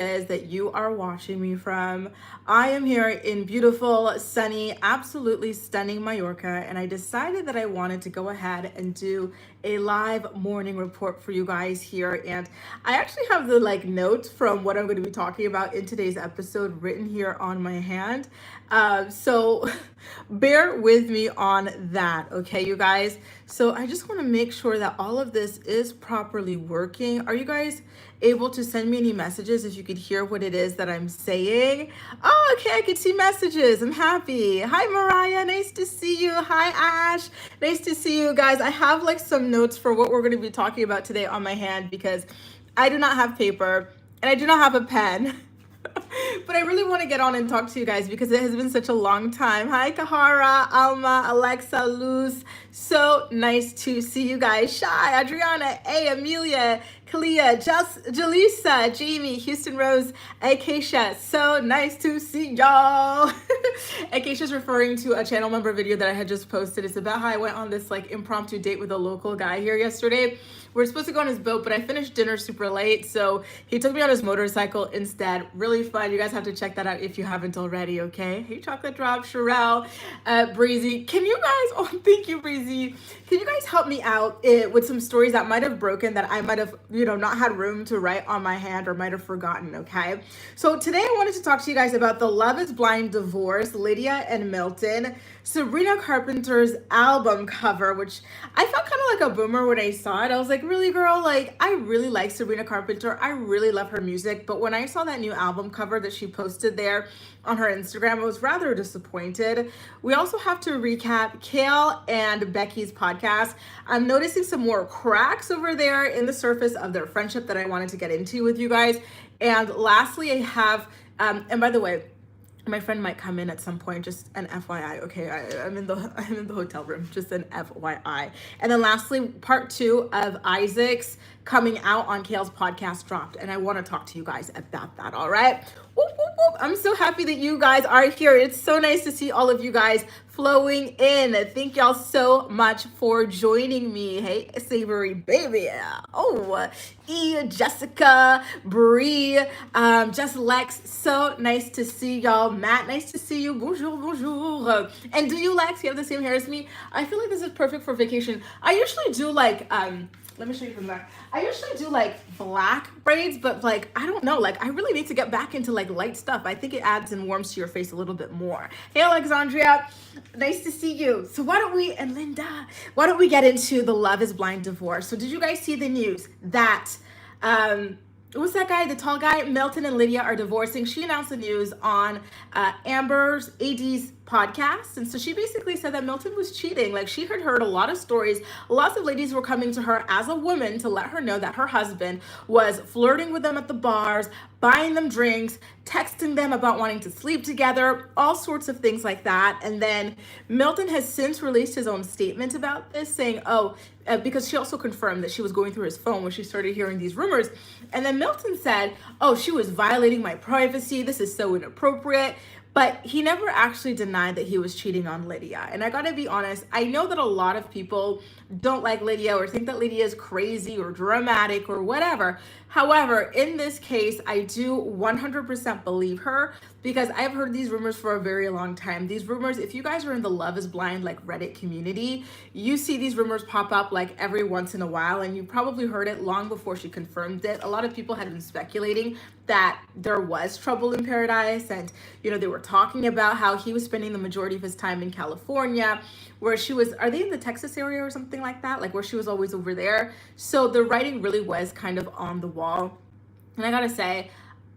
is that you are watching me from. I am here in beautiful, sunny, absolutely stunning Mallorca, and I decided that I wanted to go ahead and do a live morning report for you guys here. And I actually have the notes from what I'm going to be talking about in today's episode written here on my hand. So bear with me on that, okay, you guys? So I just want to make sure that all of this is properly working. Are you guys able to send me any messages if you could hear what it is that I'm saying? Oh, okay, I can see messages. I'm happy. Hi, Mariah. Nice to see you. Hi, Ash. Nice to see you guys. I have some notes for what we're going to be talking about today on my hand because I do not have paper and I do not have a pen. But I really want to get on and talk to you guys because it has been such a long time. Hi, Kahara, Alma, Alexa, Luz. So nice to see you guys. Shy, Adriana, A, Amelia, Kalia, Jaleesa, Jamie, Houston Rose, Acacia. So nice to see y'all. Acacia's referring to a channel member video that I had just posted. It's about how I went on this impromptu date with a local guy here yesterday. We're supposed to go on his boat, but I finished dinner super late, so he took me on his motorcycle instead. Really fun. You guys have to check that out if you haven't already, okay? Hey, Chocolate Drop, Sherelle, Breezy. Can you guys, oh, thank you, Breezy. Can you guys help me out with some stories that might have broken that I might have, not had room to write on my hand or might have forgotten, okay? So today I wanted to talk to you guys about the Love is Blind divorce, Lydia and Milton, Sabrina Carpenter's album cover, which I felt kind of like a boomer when I saw it. I was like, really, girl? I really like Sabrina Carpenter. I really love her music. But when I saw that new album cover that she posted there on her Instagram, I was rather disappointed. We also have to recap Kale and Becky's podcast. I'm noticing some more cracks over there in the surface of their friendship that I wanted to get into with you guys. And lastly, I have, and by the way, my friend might come in at some point, just an FYI, okay? I'm in the hotel room, just an FYI. And then lastly, part 2 of Isaac's coming out on Kale's podcast dropped, and I want to talk to you guys about that, all right? Whoop, whoop, whoop. I'm so happy that you guys are here. It's so nice to see all of you guys flowing in. Thank y'all so much for joining me. Hey, Savory Baby. Oh, E, Jessica, Bree, Just Lex. So nice to see y'all. Matt, nice to see you. Bonjour, bonjour. And do you, Lex, you have the same hair as me? I feel like this is perfect for vacation. I usually do let me show you from the back. I usually do black braids, but I don't know, I really need to get back into light stuff. I think it adds and warms to your face a little bit more. Hey, Alexandria, nice to see you. So and Linda, why don't we get into the Love is Blind divorce? So did you guys see the news that, what's that guy, the tall guy? Milton and Lydia are divorcing. She announced the news on Amber's AD's podcast. And so she basically said that Milton was cheating. She had heard a lot of stories. Lots of ladies were coming to her as a woman to let her know that her husband was flirting with them at the bars, buying them drinks, texting them about wanting to sleep together, all sorts of things like that. And then Milton has since released his own statement about this, saying, because she also confirmed that she was going through his phone when she started hearing these rumors. And then Milton said, she was violating my privacy. This is so inappropriate. But he never actually denied that he was cheating on Lydia. And I gotta be honest, I know that a lot of people don't like Lydia or think that Lydia is crazy or dramatic or whatever. However, in this case, I do 100% believe her because I've heard these rumors for a very long time. These rumors, if you guys are in the Love is Blind Reddit community, you see these rumors pop up every once in a while, and you probably heard it long before she confirmed it. A lot of people had been speculating that there was trouble in paradise, and they were talking about how he was spending the majority of his time in California, where she was, are they in the Texas area or something like that? Where she was always over there. So the writing really was kind of on the wall. And I gotta say,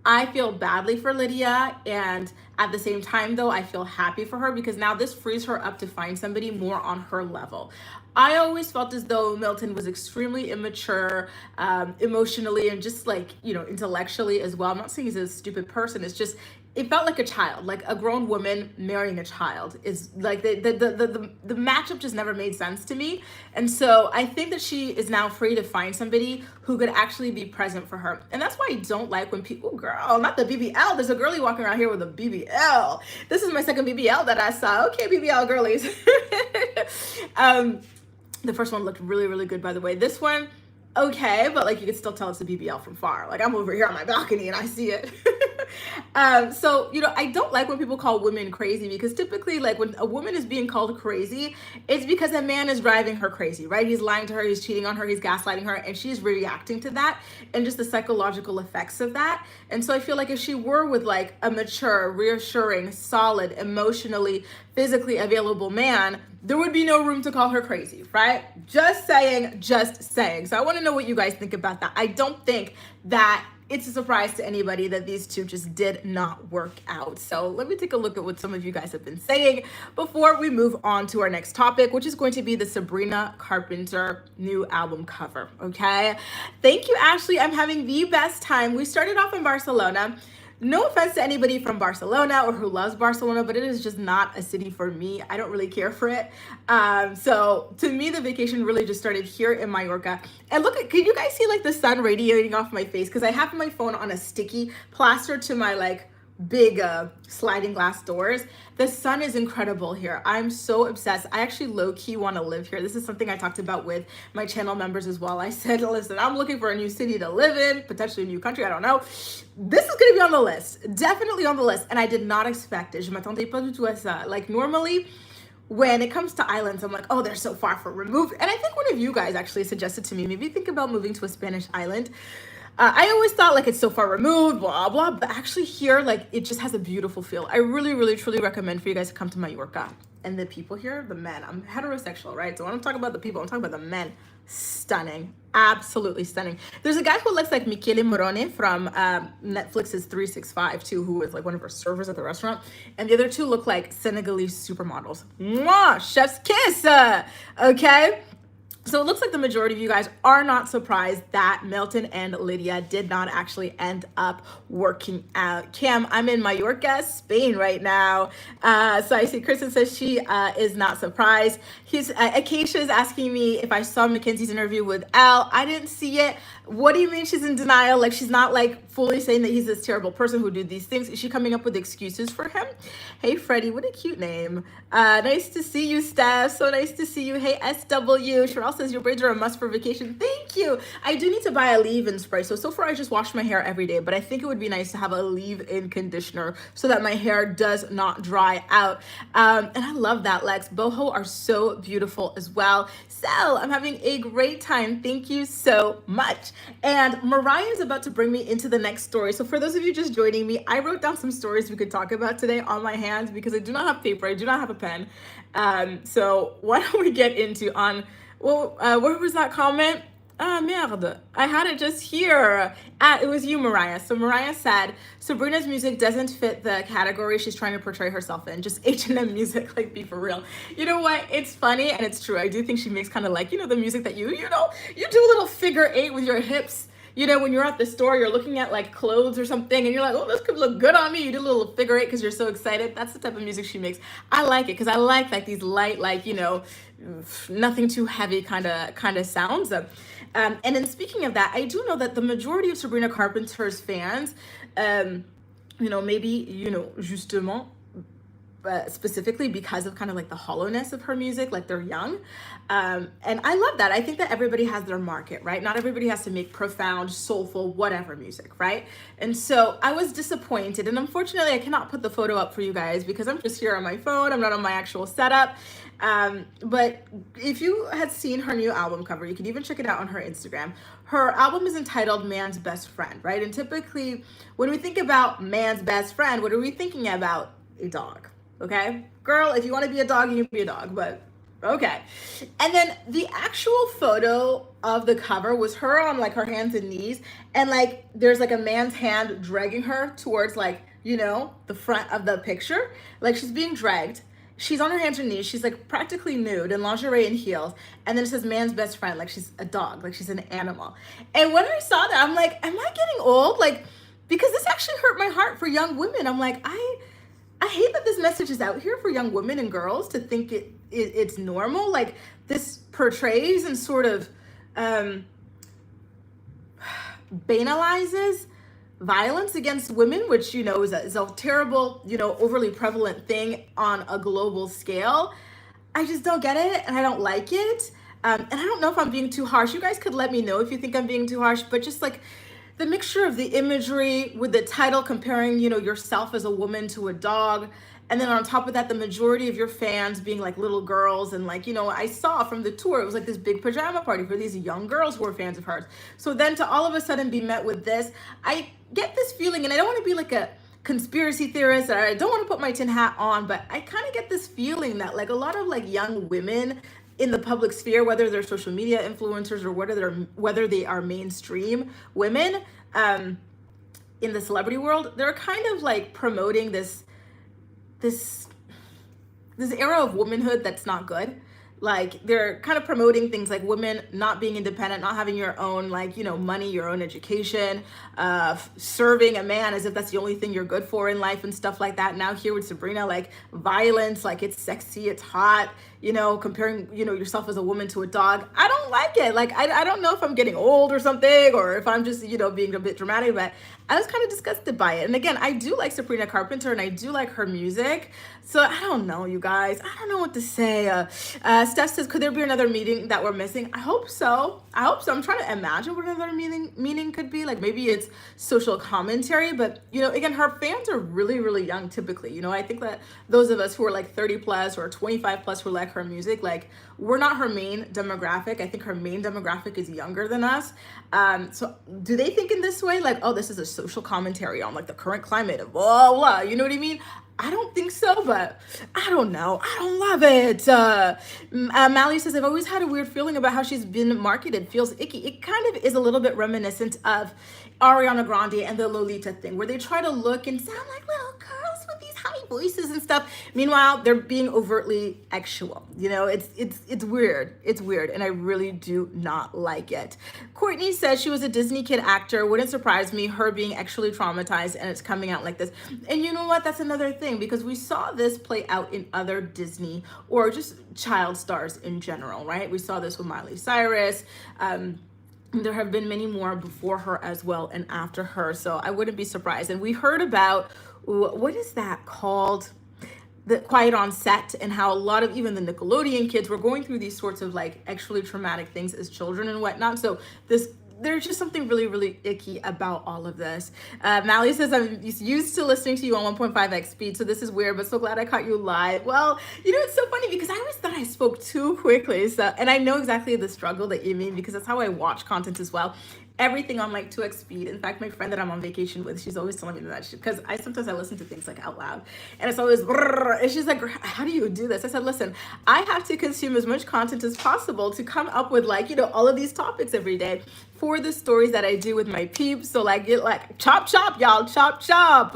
I feel badly for Lydia, and at the same time though, I feel happy for her because now this frees her up to find somebody more on her level. I always felt as though Milton was extremely immature, emotionally and just intellectually as well. I'm not saying he's a stupid person. It's just, it felt like a child, like a grown woman marrying a child is the matchup just never made sense to me. And so I think that she is now free to find somebody who could actually be present for her. And that's why I don't like when people, girl, not the BBL. There's a girlie walking around here with a BBL. This is my second BBL that I saw. Okay, BBL girlies. The first one looked really, really good, by the way. This one, okay, but like you can still tell it's a BBL from far. Like I'm over here on my balcony and I see it. So, I don't like when people call women crazy, because typically, like when a woman is being called crazy, it's because a man is driving her crazy, right? He's lying to her, he's cheating on her, he's gaslighting her, and she's reacting to that and just the psychological effects of that. And so I feel like if she were with like a mature, reassuring, solid, emotionally, physically available man, there would be no room to call her crazy, right? Just saying, just saying. So I want to know what you guys think about that. I don't think that it's a surprise to anybody that these two just did not work out. So let me take a look at what some of you guys have been saying before we move on to our next topic, which is going to be the Sabrina Carpenter new album cover. Okay. Thank you, Ashley. I'm having the best time. We started off in Barcelona. No offense to anybody from Barcelona or who loves Barcelona, but it is just not a city for me. I don't really care for it. So to me, the vacation really just started here in Mayorca. And look, can you guys see like the sun radiating off my face? Because I have my phone on a sticky plaster to my like big sliding glass doors. The sun is incredible here. I'm so obsessed. I actually low-key want to live here. This is something I talked about with my channel members as well. I said, listen, I'm looking for a new city to live in, potentially a new country, I don't know. This is going to be on the list, definitely on the list. And I did not expect it. Je m'attendais pas du tout à ça. Like normally, when it comes to islands, I'm like, oh, they're so far from removed. And I think one of you guys actually suggested to me, maybe think about moving to a Spanish island. I always thought like it's so far removed, blah, blah, but actually here, like it just has a beautiful feel. I really, really, truly recommend for you guys to come to Mayorca. And the people here, the men, I'm heterosexual, right? So when I'm talking about the people, I'm talking about the men. Stunning, absolutely stunning. There's a guy who looks like Michele Morone from Netflix's 365 too, who is like one of our servers at the restaurant. And the other two look like Senegalese supermodels. Mwah, chef's kiss, okay? So it looks like the majority of you guys are not surprised that Milton and Lydia did not actually end up working out. Cam, I'm in Mallorca, Spain right now. So I see Kristen says she is not surprised. Acacia is asking me if I saw Mackenzie's interview with Al. I didn't see it. What do you mean she's in denial? Like she's not like fully saying that he's this terrible person who did these things. Is she coming up with excuses for him? Hey, Freddie, what a cute name. Nice to see you, Steph. So nice to see you. Hey, SW. Cheryl says your braids are a must for vacation. Thank you. I do need to buy a leave-in spray. So far I just wash my hair every day, but I think it would be nice to have a leave-in conditioner so that my hair does not dry out. And I love that, Lex. Boho are so beautiful as well. Sel, I'm having a great time. Thank you so much. And Mariah is about to bring me into the next story. So for those of you just joining me, I wrote down some stories we could talk about today on my hands because I do not have paper. I do not have a pen. So why don't we get into on, well, where was that comment? Ah, merde. I had it just here. It was you, Mariah. So Mariah said, Sabrina's music doesn't fit the category she's trying to portray herself in. Just H&M music, like be for real. You know what? It's funny and it's true. I do think she makes kind of like, the music that you do a little figure eight with your hips. When you're at the store, you're looking at like clothes or something and you're like, oh, this could look good on me. You do a little figure eight because you're so excited. That's the type of music she makes. I like it because I like these light, like, nothing too heavy kind of sounds. And then speaking of that, I do know that the majority of Sabrina Carpenter's fans, justement, specifically because of kind of like the hollowness of her music, like they're young. And I love that. I think that everybody has their market, right? Not everybody has to make profound, soulful, whatever music, right? And so I was disappointed. And unfortunately, I cannot put the photo up for you guys because I'm just here on my phone. I'm not on my actual setup. But if you had seen her new album cover, you can even check it out on her Instagram. Her album is entitled Man's Best Friend, right? And typically when we think about man's best friend, what are we thinking about? A dog. Okay, girl, if you want to be a dog, you can be a dog, but okay. And then the actual photo of the cover was her on like her hands and knees, and like there's like a man's hand dragging her towards like, the front of the picture. Like she's being dragged. She's on her hands and knees. She's like practically nude in lingerie and heels. And then it says man's best friend, like she's a dog, like she's an animal. And when I saw that, I'm like, am I getting old? Like, because this actually hurt my heart for young women. I'm like, I hate that this message is out here for young women and girls to think it's normal. Like this portrays and sort of banalizes violence against women, which, is a terrible, overly prevalent thing on a global scale. I just don't get it and I don't like it. And I don't know if I'm being too harsh. You guys could let me know if you think I'm being too harsh, but just like the mixture of the imagery with the title comparing, yourself as a woman to a dog. And then on top of that, the majority of your fans being like little girls. And like, I saw from the tour, it was like this big pajama party for these young girls who were fans of hers. So then to all of a sudden be met with this, I get this feeling, and I don't want to be like a conspiracy theorist, or I don't want to put my tin hat on, but I kind of get this feeling that like a lot of like young women in the public sphere, whether they're social media influencers or whether they are mainstream women, in the celebrity world, they're kind of like promoting this era of womanhood that's not good. Like they're kind of promoting things like women not being independent, not having your own like money, your own education, serving a man as if that's the only thing you're good for in life and stuff like that. Now here with Sabrina, like violence, like it's sexy, it's hot, comparing yourself as a woman to a dog. I don't like it. Like I don't know if I'm getting old or something, or if I'm just being a bit dramatic, but I was kind of disgusted by it. And again, I do like Sabrina Carpenter and I do like her music. So I don't know, you guys. I don't know what to say. Steph says, could there be another meaning that we're missing? I hope so. I'm trying to imagine what another meaning could be. Like maybe it's social commentary, but again, her fans are really, really young typically. I think that those of us who are like 30 plus or 25 plus who like her music, like we're not her main demographic. I think her main demographic is younger than us. So do they think in this way? Like, oh, this is a social commentary on like the current climate of blah, blah, you know what I mean? I don't think so, but I don't know. I don't love it. Mally says, I've always had a weird feeling about how she's been marketed. Feels icky. It kind of is a little bit reminiscent of Ariana Grande and the Lolita thing, where they try to look and sound like little girls with these high voices and stuff. Meanwhile, they're being overtly sexual. It's weird. It's weird, and I really do not like it. Courtney says she was a Disney kid actor. Wouldn't surprise me, her being actually traumatized, and it's coming out like this. And you know what? That's another thing, because we saw this play out in other Disney or just child stars in general, right? We saw this with Miley Cyrus. There have been many more before her as well and after her, so I wouldn't be surprised. And we heard about, what is that called? The Quiet on Set, and how a lot of even the Nickelodeon kids were going through these sorts of like actually traumatic things as children and whatnot. So there's just something really, really icky about all of this. Mally says, I'm used to listening to you on 1.5x speed, so this is weird, but so glad I caught you live. Well, it's so funny because I always thought I spoke too quickly. So, and I know exactly the struggle that you mean, because that's how I watch content as well. Everything on like 2x speed. In fact, my friend that I'm on vacation with, she's always telling me that because sometimes I listen to things like out loud, and it's always and she's like, how do you do this? I said, listen, I have to consume as much content as possible to come up with like all of these topics every day for the stories that I do with my peeps. So like chop chop, y'all, chop chop.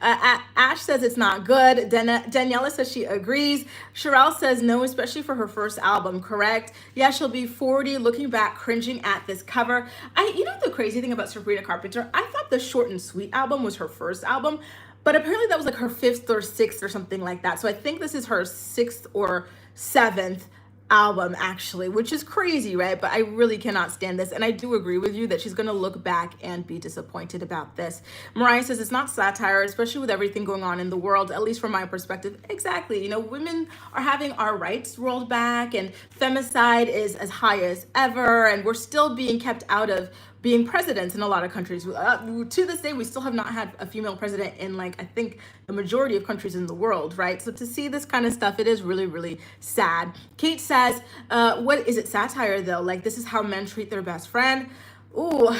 Ash says it's not good. Daniela says she agrees. Sherelle says no, especially for her first album. Correct. Yeah, she'll be 40, looking back, cringing at this cover. The crazy thing about Sabrina Carpenter, I thought the Short and Sweet album was her first album, but apparently that was like her 5th or 6th or something like that. So I think this is her 6th or 7th album actually, which is crazy, right? But I really cannot stand this, and I do agree with you that she's going to look back and be disappointed about this. Mariah says it's not satire, especially with everything going on in the world, at least from my perspective. Exactly. Women are having our rights rolled back, and femicide is as high as ever, and we're still being kept out of being presidents in a lot of countries. To this day, we still have not had a female president in I think the majority of countries in the world, right? So to see this kind of stuff, it is really, really sad. Kate says, what is it, satire though? Like, this is how men treat their best friend. Ooh,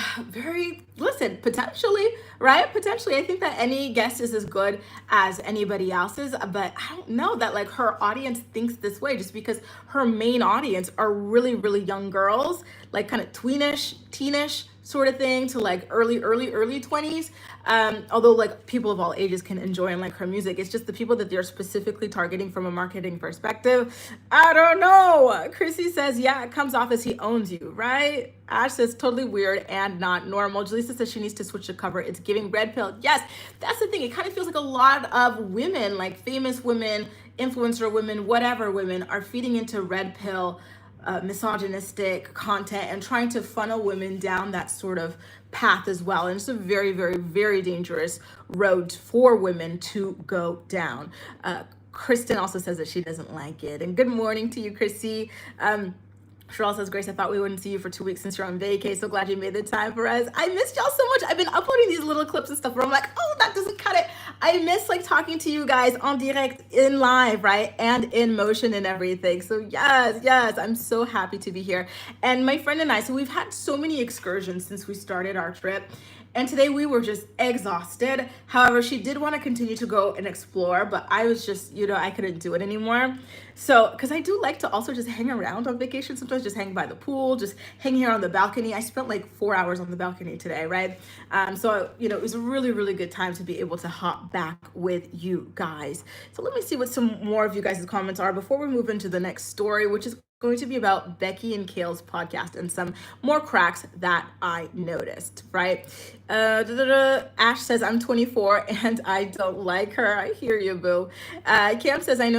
listen, potentially, right? Potentially. I think that any guest is as good as anybody else's, but I don't know that her audience thinks this way, just because her main audience are really, really young girls, like kind of tweenish, teenish sort of thing, to early 20s. Although people of all ages can enjoy and like her music, it's just the people that they're specifically targeting from a marketing perspective. I don't know. Chrissy says, yeah, it comes off as he owns you, right? Ash says totally weird and not normal. Jaleesa says she needs to switch the cover. It's giving red pill. Yes, that's the thing. It kind of feels like a lot of women, like famous women, influencer women, whatever women, are feeding into red pill misogynistic content and trying to funnel women down that sort of path as well. And it's a very, very, very dangerous road for women to go down. Kristen also says that she doesn't like it. And good morning to you, Chrissy. Cheryl says, Grace, I thought we wouldn't see you for 2 weeks since you're on vacay. So glad you made the time for us. I missed y'all so much. I've been uploading these little clips and stuff where I'm like, oh, that doesn't cut it. I miss like talking to you guys on direct, in live, right? And in motion and everything. So yes, I'm so happy to be here. And my friend and I, so we've had so many excursions since we started our trip. And today we were just exhausted. However, she did want to continue to go and explore, but I was just, I couldn't do it anymore. So, because I do like to also just hang around on vacation, sometimes just hang by the pool, just hang here on the balcony. I spent like 4 hours on the balcony today, right? So, it was a really, really good time to be able to hop back with you guys. So let me see what some more of you guys' comments are before we move into the next story, which is going to be about Becky and Kale's podcast and some more cracks that I noticed, right? Ash says, I'm 24 and I don't like her. I hear you, boo. Cam says, I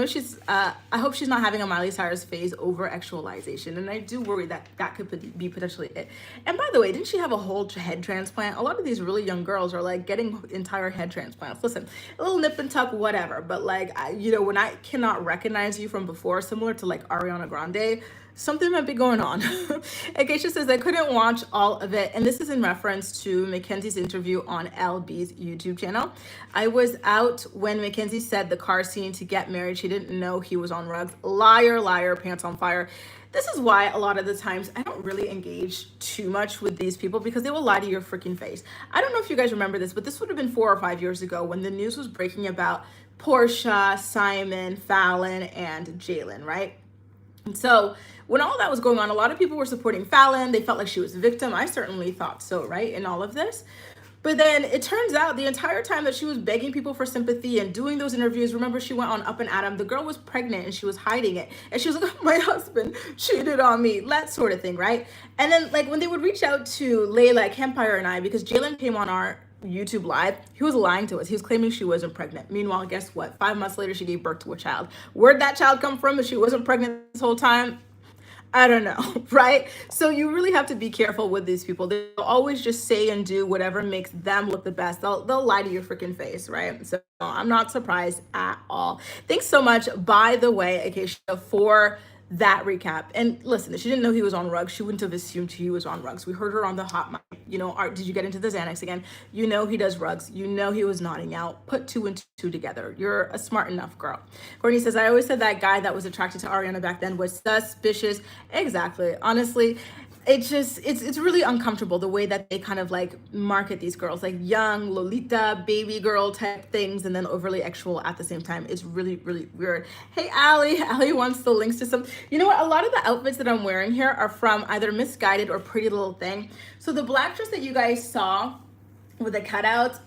hope she's not having a Miley Cyrus phase over actualization. And I do worry that that could be potentially it. And by the way, didn't she have a whole head transplant? A lot of these really young girls are like getting entire head transplants. Listen, a little nip and tuck, whatever. But like, when I cannot recognize you from before, similar to like Ariana Grande, something might be going on. Acacia says, I couldn't watch all of it. And this is in reference to Mackenzie's interview on LB's YouTube channel. I was out when Mackenzie said the car scene to get married. She didn't know he was on rugs. Liar, liar, pants on fire. This is why a lot of the times I don't really engage too much with these people because they will lie to your freaking face. I don't know if you guys remember this, but this would have been 4 or 5 years ago when the news was breaking about Portia, Simon, Fallon, and Jalen, right? And so when all that was going on, a lot of people were supporting Fallon. They felt like she was a victim. I certainly thought so, right, in all of this. But then it turns out the entire time that she was begging people for sympathy and doing those interviews, remember she went on Up and Adam, the girl was pregnant and she was hiding it. And she was like, oh, my husband cheated on me, that sort of thing, right? And then like when they would reach out to Layla, Campfire, and I, because Jalen came on our YouTube live, he was lying to us. He was claiming she wasn't pregnant. Meanwhile, guess what? 5 months later, she gave birth to a child. Where'd that child come from if she wasn't pregnant this whole time? I don't know, right? So you really have to be careful with these people. They'll always just say and do whatever makes them look the best. They'll lie to your freaking face, right? So I'm not surprised at all. Thanks so much, by the way, Acacia, for that recap. And listen, if she didn't know he was on rugs, she wouldn't have assumed he was on rugs. We heard her on the hot mic. Art, did you get into the Xanax again? He does rugs. He was nodding out. Put 2 and 2 together. You're a smart enough girl. Courtney says, I always said that guy that was attracted to Ariana back then was suspicious. Exactly. Honestly, it's really uncomfortable the way that they kind of like market these girls, like young Lolita baby girl type things, and then overly sexual at the same time. It's really, really weird. Hey, Allie wants the links to some, a lot of the outfits that I'm wearing here are from either Misguided or Pretty Little Thing. So the black dress that you guys saw with the cutouts,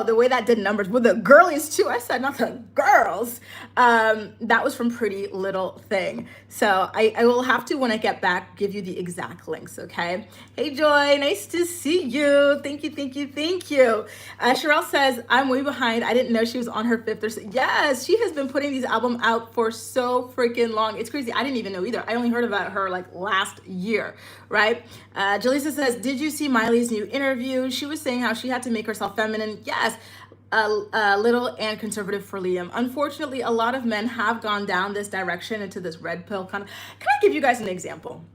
the way that did numbers with the girlies too. I said not the girls. That was from Pretty Little Thing. So I will have to, when I get back, give you the exact links, okay? Hey, Joy, nice to see you. Thank you. Cheryl says, I'm way behind. I didn't know she was on her 5th or 6th. Yes, she has been putting these albums out for so freaking long. It's crazy. I didn't even know either. I only heard about her like last year, right? Jaleesa says, did you see Miley's new interview? She was saying how she had to make herself feminine. Yes, little and conservative for Liam. Unfortunately, a lot of men have gone down this direction into this red pill kind of. Can I give you guys an example?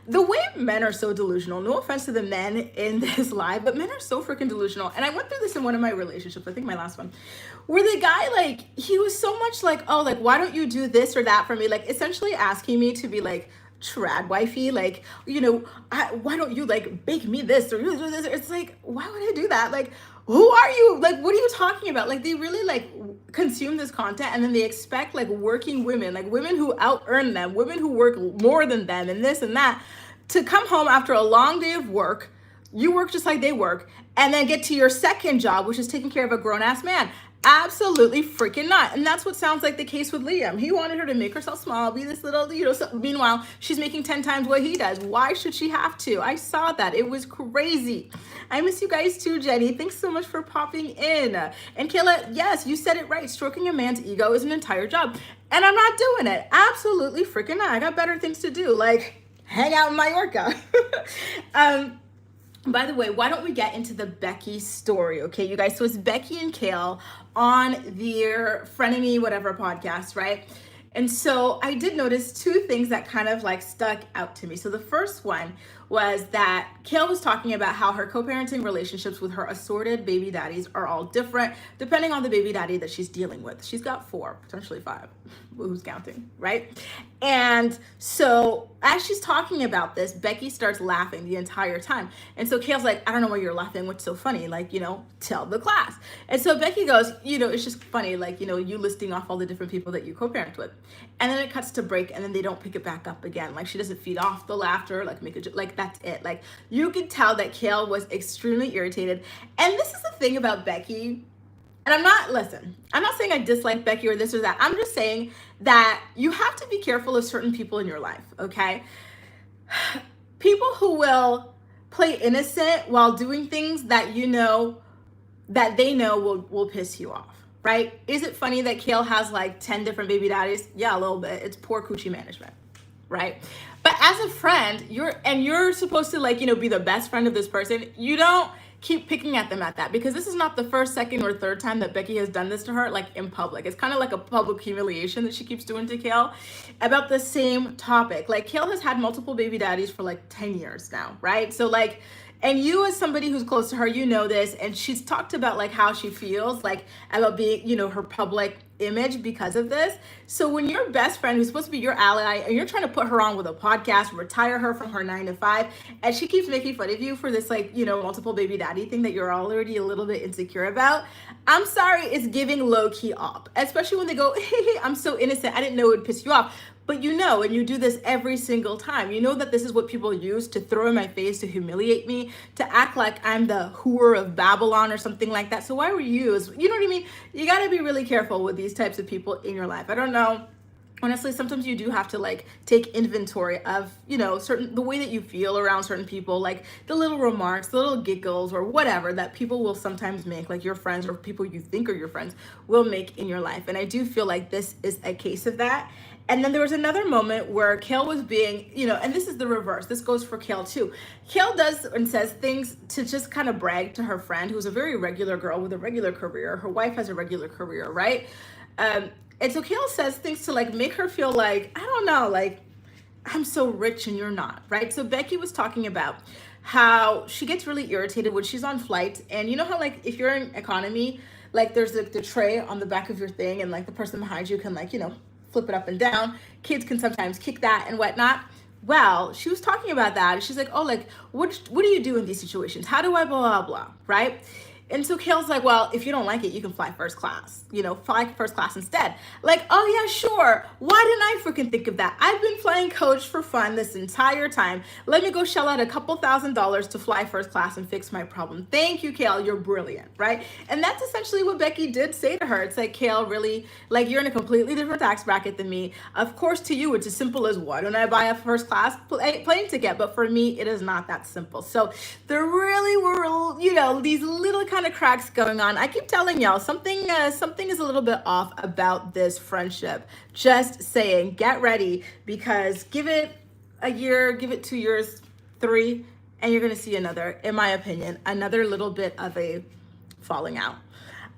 The way men are so delusional, no offense to the men in this live, but men are so freaking delusional. And I went through this in one of my relationships, I think my last one, where the guy, like, he was so much like, oh, like, why don't you do this or that for me? Like, essentially asking me to be like, trad wifey, like, why don't you like bake me this or do this? It's like, why would I do that? Like, who are you? Like, what are you talking about? Like, they really like consume this content and then they expect like working women, like women who out earn them, women who work more than them and this and that, to come home after a long day of work. You work just like they work, and then get to your second job, which is taking care of a grown-ass man. Absolutely freaking not. And that's what sounds like the case with Liam. He wanted her to make herself small, be this little, meanwhile, she's making 10 times what he does. Why should she have to? I saw that. It was crazy. I miss you guys too, Jenny. Thanks so much for popping in. And Kayla, yes, you said it right. Stroking a man's ego is an entire job. And I'm not doing it. Absolutely freaking not. I got better things to do, like hang out in Mallorca. By the way, why don't we get into the Becky story, okay, you guys? So it's Becky and Kale on their Frenemy whatever podcast, right? And so I did notice two things that kind of like stuck out to me. So the first one was that Kale was talking about how her co-parenting relationships with her assorted baby daddies are all different depending on the baby daddy that she's dealing with. She's got 4, potentially 5. Who's counting, right? And so as she's talking about this, Becky starts laughing the entire time. And so Kale's like, I don't know why you're laughing. What's so funny? Like, tell the class. And so Becky goes, it's just funny, like, you listing off all the different people that you co-parent with. And then it cuts to break, and then they don't pick it back up again. Like, she doesn't feed off the laughter, like make a like that's it. Like, you could tell that Kale was extremely irritated. And this is the thing about Becky. And I'm not saying I dislike Becky or this or that. I'm just saying that you have to be careful of certain people in your life, okay? People who will play innocent while doing things that they know will piss you off, right? Is it funny that Kale has like 10 different baby daddies? Yeah, a little bit. It's poor coochie management, right? But as a friend, you're supposed to be the best friend of this person. You don't keep picking at them at that, because this is not the first, second, or third time that Becky has done this to her, like in public. It's kind of like a public humiliation that she keeps doing to Kale about the same topic. Like, Kale has had multiple baby daddies for like 10 years now, right? So like, and you as somebody who's close to her, you know this, and she's talked about like how she feels like about being, her public image because of this. So when your best friend, who's supposed to be your ally, and you're trying to put her on with a podcast, retire her from her 9 to 5, and she keeps making fun of you for this like, multiple baby daddy thing that you're already a little bit insecure about, I'm sorry, it's giving low key op, especially when they go, hey, I'm so innocent, I didn't know it would piss you off. But and you do this every single time. You know that this is what people use to throw in my face, to humiliate me, to act like I'm the whore of Babylon or something like that. So why were you know what I mean? You got to be really careful with these types of people in your life. I don't know. Honestly, sometimes you do have to like take inventory of, the way that you feel around certain people, like the little remarks, the little giggles or whatever that people will sometimes make, like your friends or people you think are your friends will make in your life. And I do feel like this is a case of that. And then there was another moment where Kale was being, and this is the reverse. This goes for Kale too. Kale does and says things to just kind of brag to her friend, who's a very regular girl with a regular career. Her wife has a regular career, right? And so Kale says things to like make her feel like, I don't know, like, I'm so rich and you're not, right? So Becky was talking about how she gets really irritated when she's on flights. And you know how like if you're in economy, like there's like the tray on the back of your thing, and like the person behind you can like, flip it up and down. Kids can sometimes kick that and whatnot. Well, she was talking about that, and she's like, oh, like, what do you do in these situations? How do I blah, blah, blah, right? And so Kale's like, well, if you don't like it, you can fly first class, fly first class instead. Like, oh yeah, sure. Why didn't I freaking think of that? I've been flying coach for fun this entire time. Let me go shell out a couple $1,000s to fly first class and fix my problem. Thank you, Kale. You're brilliant, right? And that's essentially what Becky did say to her. It's like, Kale, really, like, you're in a completely different tax bracket than me. Of course, to you, it's as simple as, why don't I buy a first class plane ticket? But for me, it is not that simple. So there really were, these little kind of cracks going on. I keep telling y'all something is a little bit off about this friendship. Just saying, get ready, because give it a year, give it 2 years, 3, and you're gonna see another, in my opinion, another little bit of a falling out.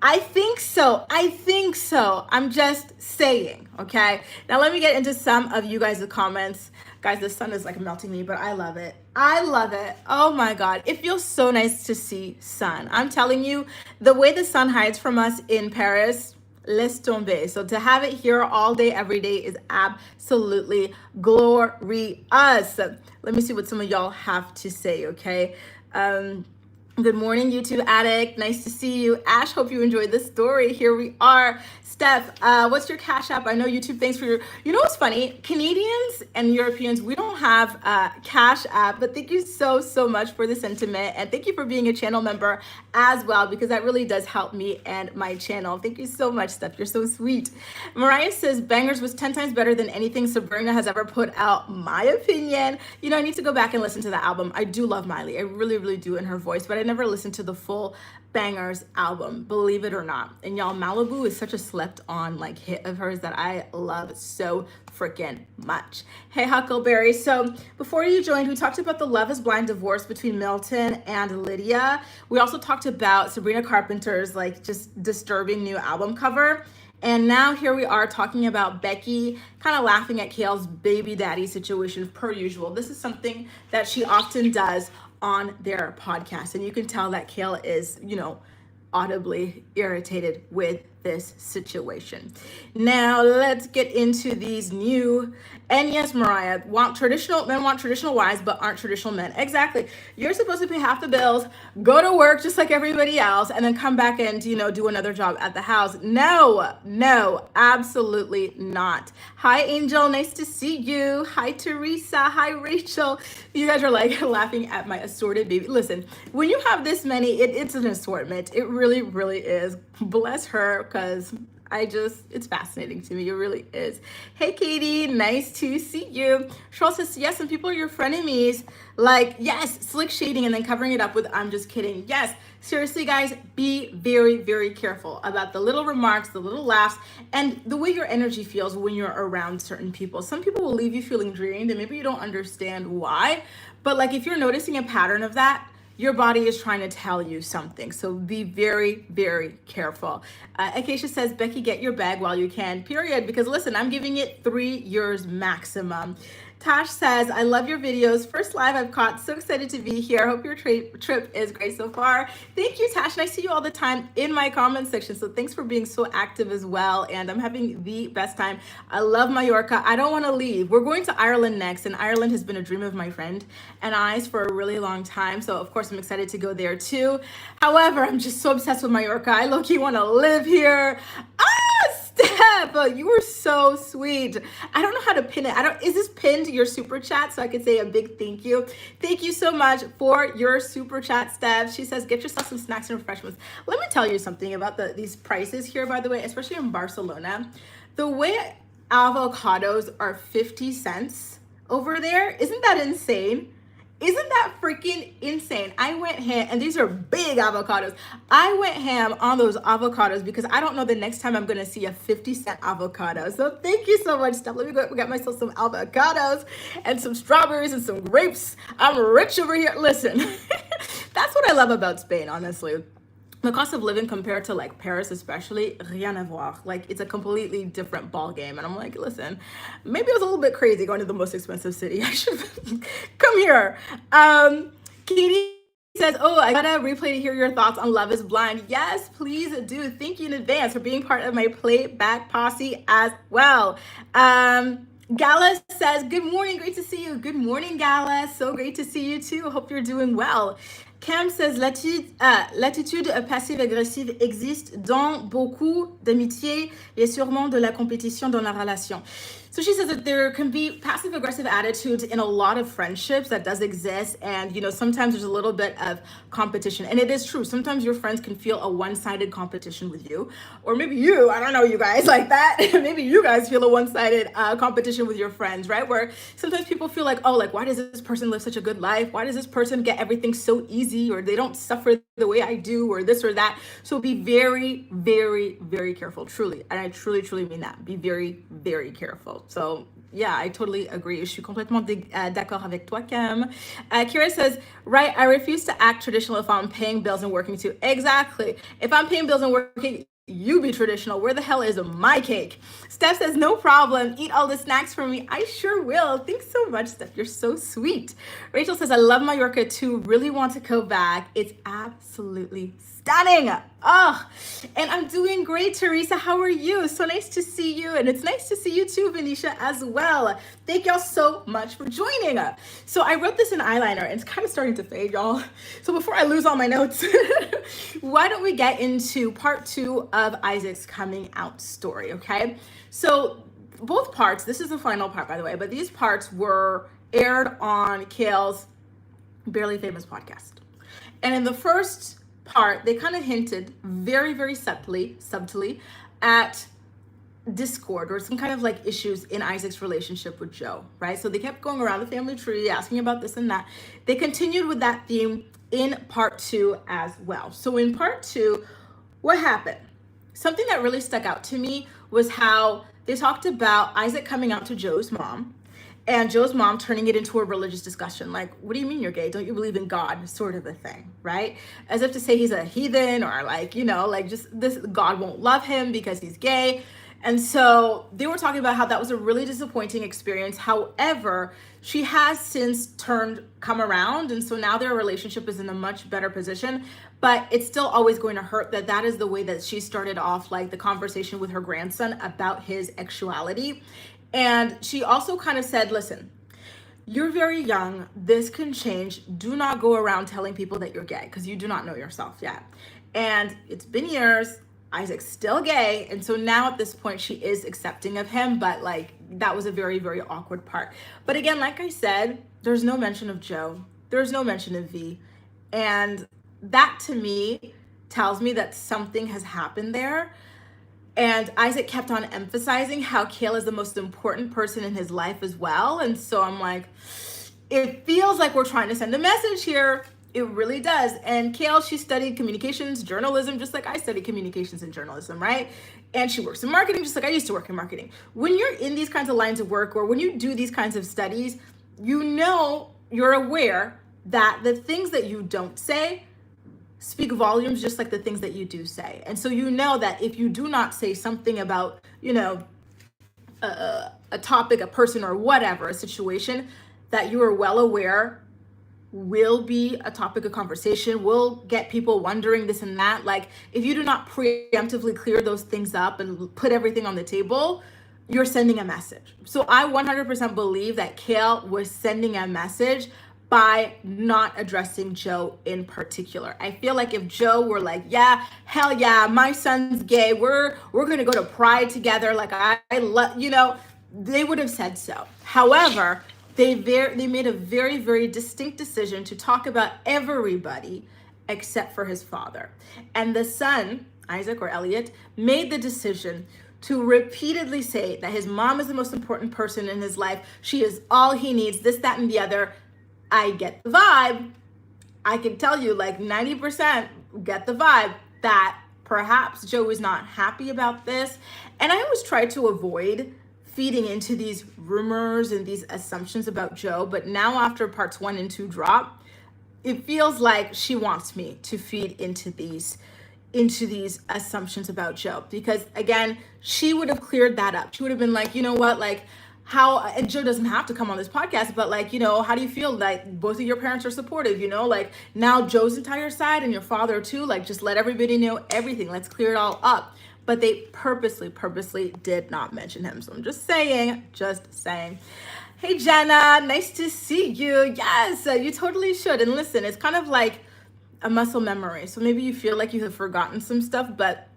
I think so. I'm just saying, okay? Now let me get into some of you guys' comments. Guys, the sun is like melting me, but I love it. Oh my God. It feels so nice to see sun. I'm telling you, the way the sun hides from us in Paris, laisse tomber. So to have it here all day, every day is absolutely glorious. Let me see what some of y'all have to say, okay? Good morning, YouTube addict. Nice to see you. Ash, hope you enjoyed this story. Here we are. Steph, what's your Cash App? I know YouTube, thanks for your, what's funny? Canadians and Europeans, we don't have Cash App, but thank you so much for the sentiment. And thank you for being a channel member as well, because that really does help me and my channel. Thank you so much, Steph. You're so sweet. Mariah says, Bangers was 10 times better than anything Sabrina has ever put out. My opinion. I need to go back and listen to the album. I do love Miley. I really do, in her voice, but I never listened to the full Bangers album, believe it or not. And y'all, Malibu is such a slept on like hit of hers that I love so freaking much. Hey, Huckleberry. So before you joined, we talked about the Love is Blind divorce between Milton and Lydia. We also talked about Sabrina Carpenter's like just disturbing new album cover. And now here we are talking about Becky kind of laughing at Kale's baby daddy situation per usual. This is something that she often does on their podcast. And you can tell that Kale is, audibly irritated with this situation. Now let's get into these new, and yes, Mariah, men want traditional wives but aren't traditional men. Exactly. You're supposed to pay half the bills, go to work just like everybody else, and then come back and do another job at the house. No, absolutely not. Hi Angel, nice to see you. Hi Teresa, hi Rachel. You guys are like laughing at my assorted baby. Listen, when you have this many, it's an assortment. It really, really is. Bless her, because it's fascinating to me. It really is. Hey, Katie, nice to see you. Cheryl says, yes, some people are your frenemies. Like, yes, slick shading and then covering it up with, I'm just kidding. Yes, seriously, guys, be very, very careful about the little remarks, the little laughs, and the way your energy feels when you're around certain people. Some people will leave you feeling drained, and maybe you don't understand why. But like, if you're noticing a pattern of that, your body is trying to tell you something. So be very, very careful. Acacia says, Becky, get your bag while you can, period. Because listen, I'm giving it 3 years maximum. Tash says, I love your videos. First live I've caught. So excited to be here. Hope your trip is great so far. Thank you, Tash. And I see you all the time in my comment section. So thanks for being so active as well. And I'm having the best time. I love Mayorca. I don't want to leave. We're going to Ireland next. And Ireland has been a dream of my friend and I's for a really long time. So of course I'm excited to go there too. However, I'm just so obsessed with Mayorca. I low-key want to live here. Steph, you were so sweet. I don't know how to pin it. Is this pinned to your super chat so I could say a big thank you? Thank you so much for your super chat, Steph. She says, get yourself some snacks and refreshments. Let me tell you something about these prices here, by the way, especially in Barcelona. The way avocados are 50 cents over there, isn't that insane? Isn't that freaking insane? I went ham, and these are big avocados. I went ham on those avocados because I don't know the next time I'm gonna see a 50-cent avocado. So thank you so much, Steph. Let me go get myself some avocados and some strawberries and some grapes. I'm rich over here. Listen, that's what I love about Spain, honestly. The cost of living compared to like Paris, especially, rien à voir. Like, it's a completely different ball game. And I'm like, listen, maybe I was a little bit crazy going to the most expensive city. I should come here. Katie says, oh, I gotta replay to hear your thoughts on Love is Blind. Yes, please do. Thank you in advance for being part of my playback posse as well. Gala says, good morning, great to see you. Good morning, Gala. So great to see you too. Hope you're doing well. Cam says, l'attitude passive-agressive existe dans beaucoup d'amitiés et sûrement de la compétition dans la relation. So she says that there can be passive-aggressive attitudes in a lot of friendships. That does exist. And, sometimes there's a little bit of competition. And it is true. Sometimes your friends can feel a one-sided competition with you. Or maybe you, I don't know you guys like that. Maybe you guys feel a one-sided competition with your friends, right? Where sometimes people feel like, oh, like, why does this person live such a good life? Why does this person get everything so easy? Or they don't suffer the way I do, or this or that. So be very, very, very careful, truly. And I truly, truly mean that. Be very, very careful. So yeah, I totally agree. Je suis complètement d'accord avec toi, Cam. Kira says, right, I refuse to act traditional if I'm paying bills and working too. Exactly. If I'm paying bills and working, you be traditional. Where the hell is my cake? Steph says, no problem. Eat all the snacks for me. I sure will. Thanks so much, Steph. You're so sweet. Rachel says, I love Mayorca too. Really want to go back. It's absolutely stunning. Oh, and I'm doing great, Teresa. How are you? So nice to see you. And it's nice to see you too, Venetia, as well. Thank y'all so much for joining. So I wrote this in eyeliner and it's kind of starting to fade, y'all. So before I lose all my notes, why don't we get into part 2 of Isaac's coming out story, okay? So both parts, this is the final part, by the way, but these parts were aired on Kale's Barely Famous podcast. And in the first part, they kind of hinted very, very subtly at discord or some kind of like issues in Isaac's relationship with Joe, right? So they kept going around the family tree, asking about this and that. They continued with that theme in part 2 as well. So in part 2, what happened? Something that really stuck out to me was how they talked about Isaac coming out to Joe's mom and Joe's mom turning it into a religious discussion. Like, what do you mean you're gay? Don't you believe in God? Sort of a thing, right? As if to say he's a heathen, or like, like just this, God won't love him because he's gay. And so they were talking about how that was a really disappointing experience. However, she has since come around. And so now their relationship is in a much better position, but it's still always going to hurt that is the way that she started off, like the conversation with her grandson about his sexuality. And she also kind of said, listen, you're very young. This can change. Do not go around telling people that you're gay because you do not know yourself yet. And it's been years. Isaac's still gay. And so now at this point, she is accepting of him. But like, that was a very, very awkward part. But again, like I said, there's no mention of Joe. There's no mention of V. And that to me tells me that something has happened there. And Isaac kept on emphasizing how Kale is the most important person in his life as well. And so I'm like, it feels like we're trying to send a message here. It really does. And Kale, she studied communications, journalism, just like I studied communications and journalism, right? And she works in marketing, just like I used to work in marketing. When you're in these kinds of lines of work, or when you do these kinds of studies, you're aware that the things that you don't say speak volumes, just like the things that you do say. And so you know that if you do not say something about, a topic, a person, or whatever, a situation, that you are well aware will be a topic of conversation, will get people wondering this and that. Like, if you do not preemptively clear those things up and put everything on the table, you're sending a message. So I 100% believe that Kale was sending a message by not addressing Joe in particular. I feel like if Joe were like, yeah, hell yeah, my son's gay, we're gonna go to Pride together, like I love, they would have said so. However, they made a very, very distinct decision to talk about everybody except for his father. And the son, Isaac or Elliot, made the decision to repeatedly say that his mom is the most important person in his life. She is all he needs, this, that, and the other. I get the vibe. I can tell you, like 90% get the vibe that perhaps Joe is not happy about this. And I always try to avoid feeding into these rumors and these assumptions about Joe. But now after parts 1 and 2 drop, it feels like she wants me to feed into these assumptions about Joe. Because again, she would have cleared that up. She would have been like, you know what, like, and Joe doesn't have to come on this podcast, but like, how do you feel like both of your parents are supportive, like now Joe's entire side and your father too, like just let everybody know everything. Let's clear it all up. But they purposely did not mention him. So I'm just saying. Hey, Jenna, nice to see you. Yes, you totally should. And listen, it's kind of like a muscle memory. So maybe you feel like you have forgotten some stuff, but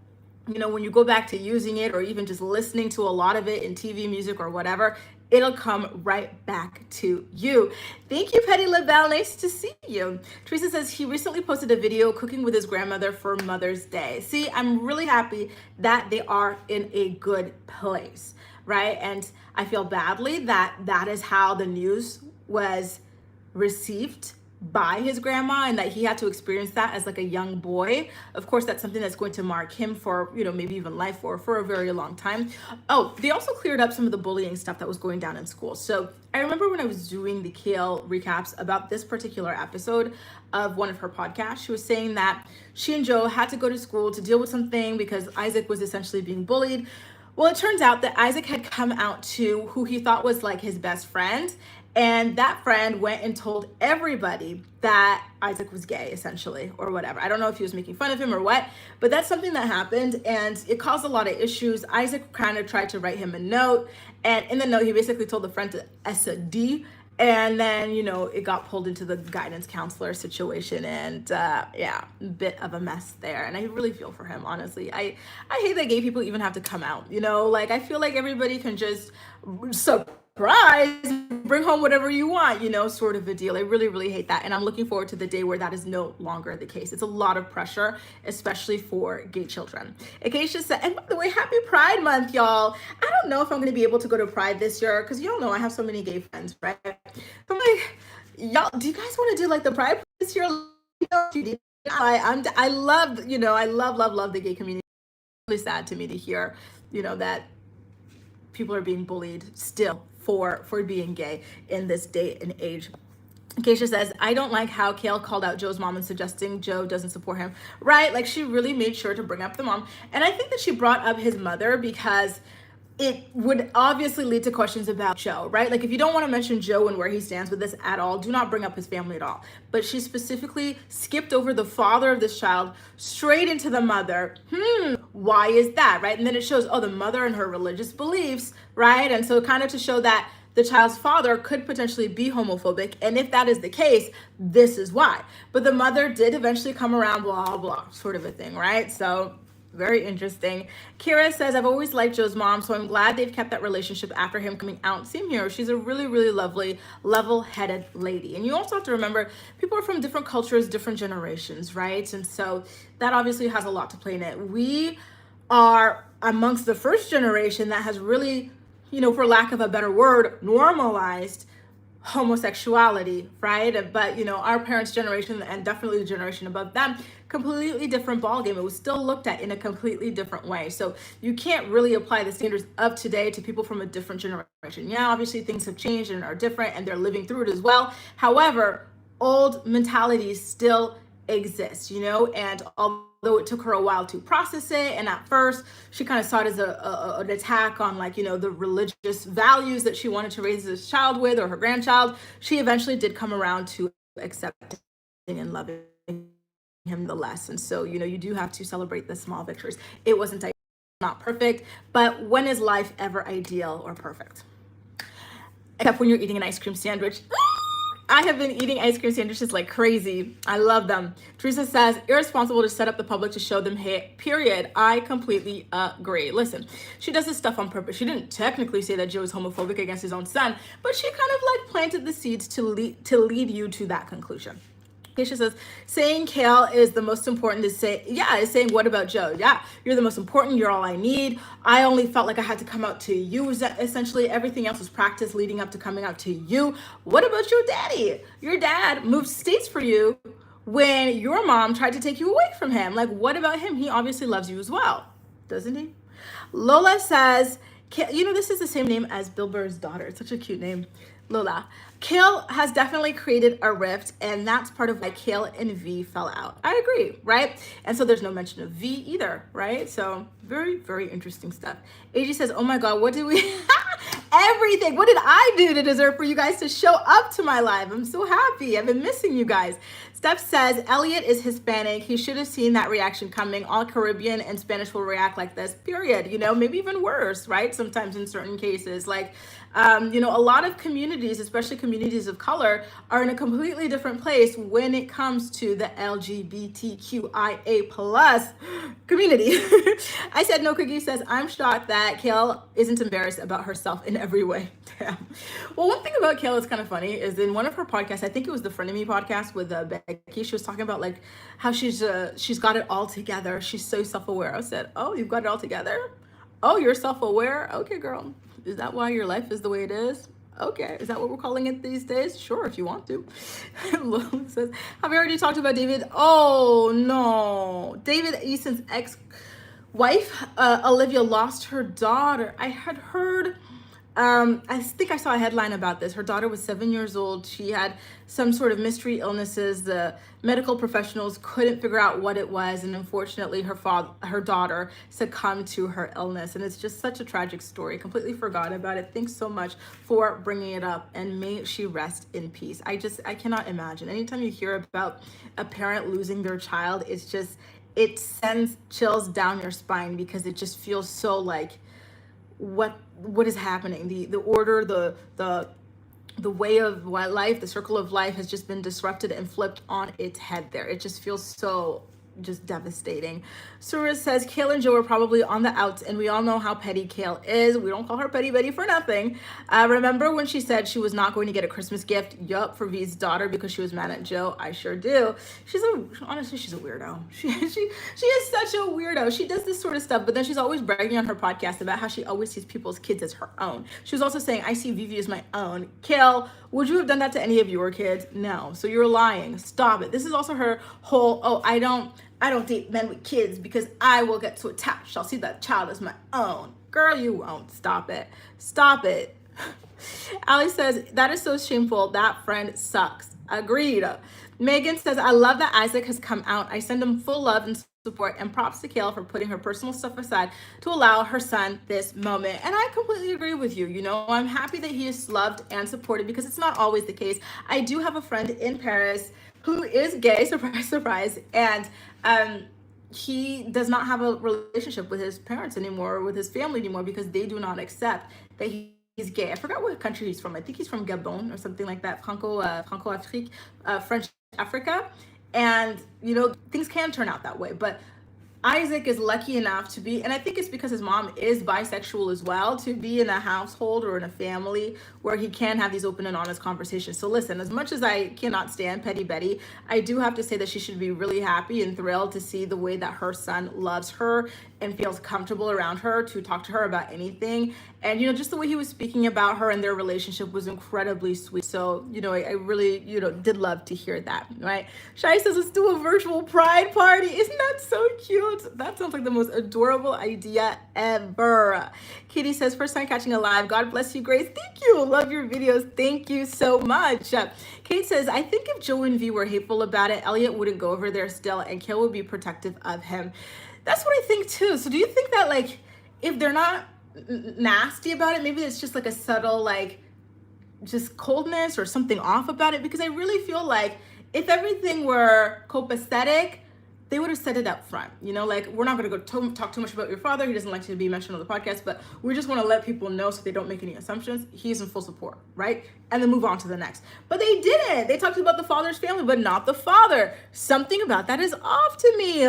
when you go back to using it, or even just listening to a lot of it in TV, music, or whatever, it'll come right back to you. Thank you, Petty LaBelle. Nice to see you. Teresa says he recently posted a video cooking with his grandmother for Mother's Day. See, I'm really happy that they are in a good place, right? And I feel badly that is how the news was received by his grandma, and that he had to experience that as like a young boy. Of course, that's something that's going to mark him for, maybe even life, or for a very long time. Oh, they also cleared up some of the bullying stuff that was going down in school. So I remember when I was doing the Kale recaps about this particular episode of one of her podcasts, she was saying that she and Joe had to go to school to deal with something because Isaac was essentially being bullied. Well, it turns out that Isaac had come out to who he thought was like his best friend. And that friend went and told everybody that Isaac was gay, essentially, or whatever. I don't know if he was making fun of him or what, but that's something that happened, and it caused a lot of issues. Isaac kind of tried to write him a note, and in the note, he basically told the friend to SD, and then, it got pulled into the guidance counselor situation, and yeah, a bit of a mess there. And I really feel for him, honestly. I hate that gay people even have to come out, like, I feel like everybody can just surprise, bring home whatever you want, sort of a deal. I really, really hate that. And I'm looking forward to the day where that is no longer the case. It's a lot of pressure, especially for gay children. Acacia said, and by the way, happy Pride Month, y'all. I don't know if I'm going to be able to go to Pride this year, because y'all know I have so many gay friends, right? So I'm like, y'all, do you guys want to do like the Pride this year? I love, I love the gay community. It's really sad to me to hear, that people are being bullied still for being gay in this day and age. Keisha says, I don't like how Kale called out Joe's mom and suggesting Joe doesn't support him. Right? Like, she really made sure to bring up the mom. And I think that she brought up his mother because it would obviously lead to questions about Joe, right? Like, if you don't want to mention Joe and where he stands with this at all, do not bring up his family at all. But she specifically skipped over the father of this child straight into the mother. Why is that, right? And then it shows, oh, the mother and her religious beliefs, right? And so kind of to show that the child's father could potentially be homophobic. And if that is the case, this is why. But the mother did eventually come around, blah, blah, sort of a thing, right? So very interesting. Kira says, I've always liked Joe's mom, so I'm glad they've kept that relationship after him coming out. Same here. She's a really, really lovely, level-headed lady. And you also have to remember, people are from different cultures, different generations, right? And so that obviously has a lot to play in it. We are amongst the first generation that has really, for lack of a better word, normalized homosexuality, right? But our parents' generation, and definitely the generation above them, completely different ballgame. It was still looked at in a completely different way. So you can't really apply the standards of today to people from a different generation. Yeah, obviously things have changed and are different, and they're living through it as well. However, old mentalities still exist, and although it took her a while to process it, and at first she kind of saw it as an attack on the religious values that she wanted to raise this child with, or her grandchild, she eventually did come around to accepting and loving him the less. And so you do have to celebrate the small victories. It wasn't not perfect, but when is life ever ideal or perfect? Except when you're eating an ice cream sandwich. I have been eating ice cream sandwiches like crazy. I love them. Teresa says, irresponsible to set up the public to show them hate, period. I completely agree. Listen, she does this stuff on purpose. She didn't technically say that Joe is homophobic against his own son, but she kind of planted the seeds to lead you to that conclusion. Keisha says, saying Kale is the most important is saying, what about Joe? Yeah, you're the most important. You're all I need. I only felt like I had to come out to you. Essentially, everything else was practice leading up to coming out to you. What about your daddy? Your dad moved states for you when your mom tried to take you away from him. Like, what about him? He obviously loves you as well, doesn't he? Lola says, this is the same name as Bill Burr's daughter. It's such a cute name. Lola. Kale has definitely created a rift, and that's part of why Kale and V fell out. I agree, right? And so there's no mention of V either, right? So very, very interesting stuff. AG says, oh my God, what did we... Everything. What did I do to deserve for you guys to show up to my live? I'm so happy. I've been missing you guys. Steph says, Elliot is Hispanic. He should have seen that reaction coming. All Caribbean and Spanish will react like this, period. Maybe even worse, right? Sometimes in certain cases, a lot of communities, especially communities of color, are in a completely different place when it comes to the LGBTQIA plus community. I said no. Cookie says, I'm shocked that Kale isn't embarrassed about herself in every way. Damn. Well, one thing about Kale that's kind of funny is in one of her podcasts, I think it was the Friend of Me podcast with Becky, she was talking about how she's got it all together. She's so self-aware. I said, oh, you've got it all together? Oh, you're self-aware? Okay, girl. Is that why your life is the way it is? Okay. Is that what we're calling it these days? Sure, if you want to. Lily says, have you already talked about David? Oh, no. David Eason's ex-wife, Olivia, lost her daughter. I had heard... I think I saw a headline about this. Her daughter was 7 years old. She had some sort of mystery illnesses. The medical professionals couldn't figure out what it was, and unfortunately her daughter succumbed to her illness. And it's just such a tragic story. Completely forgot about it. Thanks so much for bringing it up, and may she rest in peace. I cannot imagine. Anytime you hear about a parent losing their child, it sends chills down your spine, because it just feels so like what is happening. The order, the way of life, the circle of life has just been disrupted and flipped on its head there. It just feels so just devastating. Surah says, Kale and Joe are probably on the outs, and we all know how petty Kale is. We don't call her Petty Betty for nothing. Remember when she said she was not going to get a Christmas gift? Yup, for V's daughter, because she was mad at Joe. I sure do. Honestly, she's a weirdo. She is such a weirdo. She does this sort of stuff, but then she's always bragging on her podcast about how she always sees people's kids as her own. She was also saying, I see Vivi as my own. Kale, would you have done that to any of your kids? No. So you're lying. Stop it. This is also her whole, I don't date men with kids because I will get too attached. I'll see that child as my own. Girl, you won't. Stop it. Stop it. Ali says, that is so shameful. That friend sucks. Agreed. Megan says, I love that Isaac has come out. I send him full love and support, and props to Kayla for putting her personal stuff aside to allow her son this moment. And I completely agree with you. You know, I'm happy that he is loved and supported, because it's not always the case. I do have a friend in Paris who is gay, surprise, surprise, and he does not have a relationship with his parents anymore, or with his family anymore, because they do not accept that he's gay. I forgot what country he's from. I think he's from Gabon or something like that, Franco-Afrique, French Africa. And, you know, things can turn out that way. But Isaac is lucky enough to be, and I think it's because his mom is bisexual as well, to be in a household or in a family where he can have these open and honest conversations. So listen, as much as I cannot stand Petty Betty, I do have to say that she should be really happy and thrilled to see the way that her son loves her and feels comfortable around her to talk to her about anything. And, you know, just the way he was speaking about her and their relationship was incredibly sweet. So, you know, I really, you know, did love to hear that, right? Shai says, let's do a virtual pride party. Isn't that so cute? That sounds like the most adorable idea ever. Katie says, first time catching a live. God bless you, Grace. Thank you. Love your videos. Thank you so much. Kate says, I think if Joe and V were hateful about it, Elliot wouldn't go over there still, and Kale would be protective of him. That's what I think too. So do you think that, like, if they're not nasty about it, maybe it's just like a subtle, like, just coldness or something off about it? Because I really feel like if everything were copacetic, they would have said it up front. You know, like, we're not going to go talk too much about your father. He doesn't like to be mentioned on the podcast, but we just want to let people know so they don't make any assumptions. He's in full support, right? And then move on to the next. But they didn't. They talked about the father's family, but not the father. Something about that is off to me.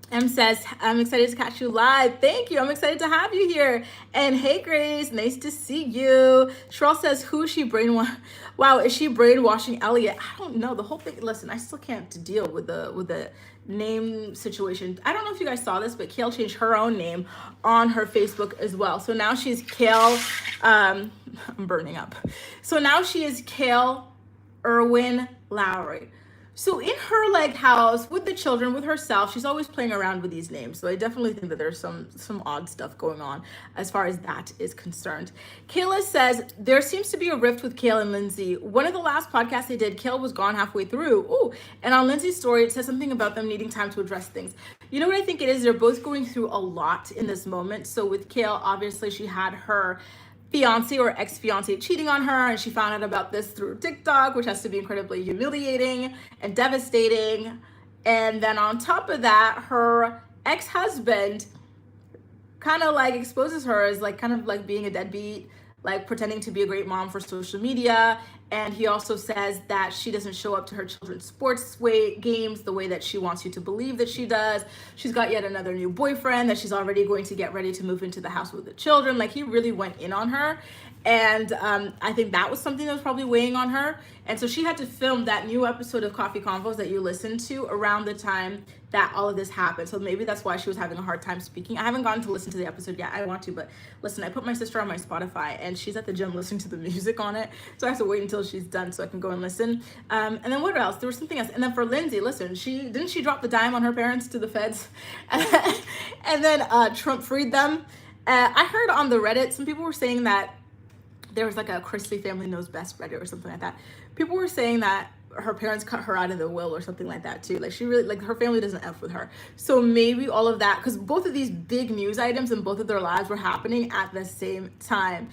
M says, I'm excited to catch you live. Thank you. I'm excited to have you here. And hey, Grace, nice to see you. Sherelle says, who is she brainwashing? Wow, is she brainwashing Elliot? I don't know. The whole thing, listen, I still can't deal with the name situation. I don't know if you guys saw this, but Kale changed her own name on her Facebook as well. So now she's Kale, I'm burning up. So now she is Kale Irwin Lowry. So in her, like, house with the children, with herself, she's always playing around with these names. So I definitely think that there's some odd stuff going on as far as that is concerned. Kayla says, there seems to be a rift with Kale and Lindsay. One of the last podcasts they did, Kale was gone halfway through. Ooh, and on Lindsay's story, it says something about them needing time to address things. You know what I think it is? They're both going through a lot in this moment. So with Kale, obviously she had her fiance or ex-fiance cheating on her, and she found out about this through TikTok, which has to be incredibly humiliating and devastating. And then on top of that, her ex-husband kind of like exposes her as like kind of like being a deadbeat, like pretending to be a great mom for social media. And he also says that she doesn't show up to her children's sports games the way that she wants you to believe that she does. She's got yet another new boyfriend that she's already going to get ready to move into the house with the children. Like, he really went in on her. And I think that was something that was probably weighing on her. And so she had to film that new episode of Coffee Convos that you listened to around the time that all of this happened. So maybe that's why she was having a hard time speaking. I haven't gotten to listen to the episode yet. I want to, but listen, I put my sister on my Spotify and she's at the gym listening to the music on it. So I have to wait until she's done so I can go and listen. And then what else? There was something else. And then for Lindsay, listen, didn't she drop the dime on her parents to the feds? And then Trump freed them. I heard on the Reddit, some people were saying that there was like a Chrisley Family Knows Best Reddit or something like that. People were saying that her parents cut her out of the will or something like that too. Like, she really, like, her family doesn't F with her. So maybe all of that, because both of these big news items in both of their lives were happening at the same time.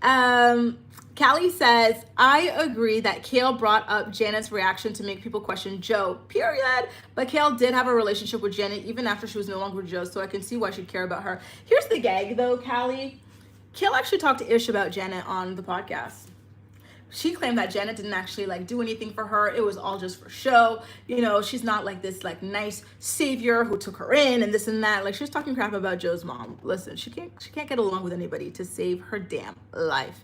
Callie says, I agree that Kale brought up Janet's reaction to make people question Joe, period. But Kale did have a relationship with Janet even after she was no longer with Joe, so I can see why she'd care about her. Here's the gag though, Callie. Kale actually talked to Ish about Janet on the podcast. She claimed that Janet didn't actually like do anything for her. It was all just for show. You know, she's not like this like nice savior who took her in and this and that. Like, she was talking crap about Joe's mom. Listen, she can't get along with anybody to save her damn life.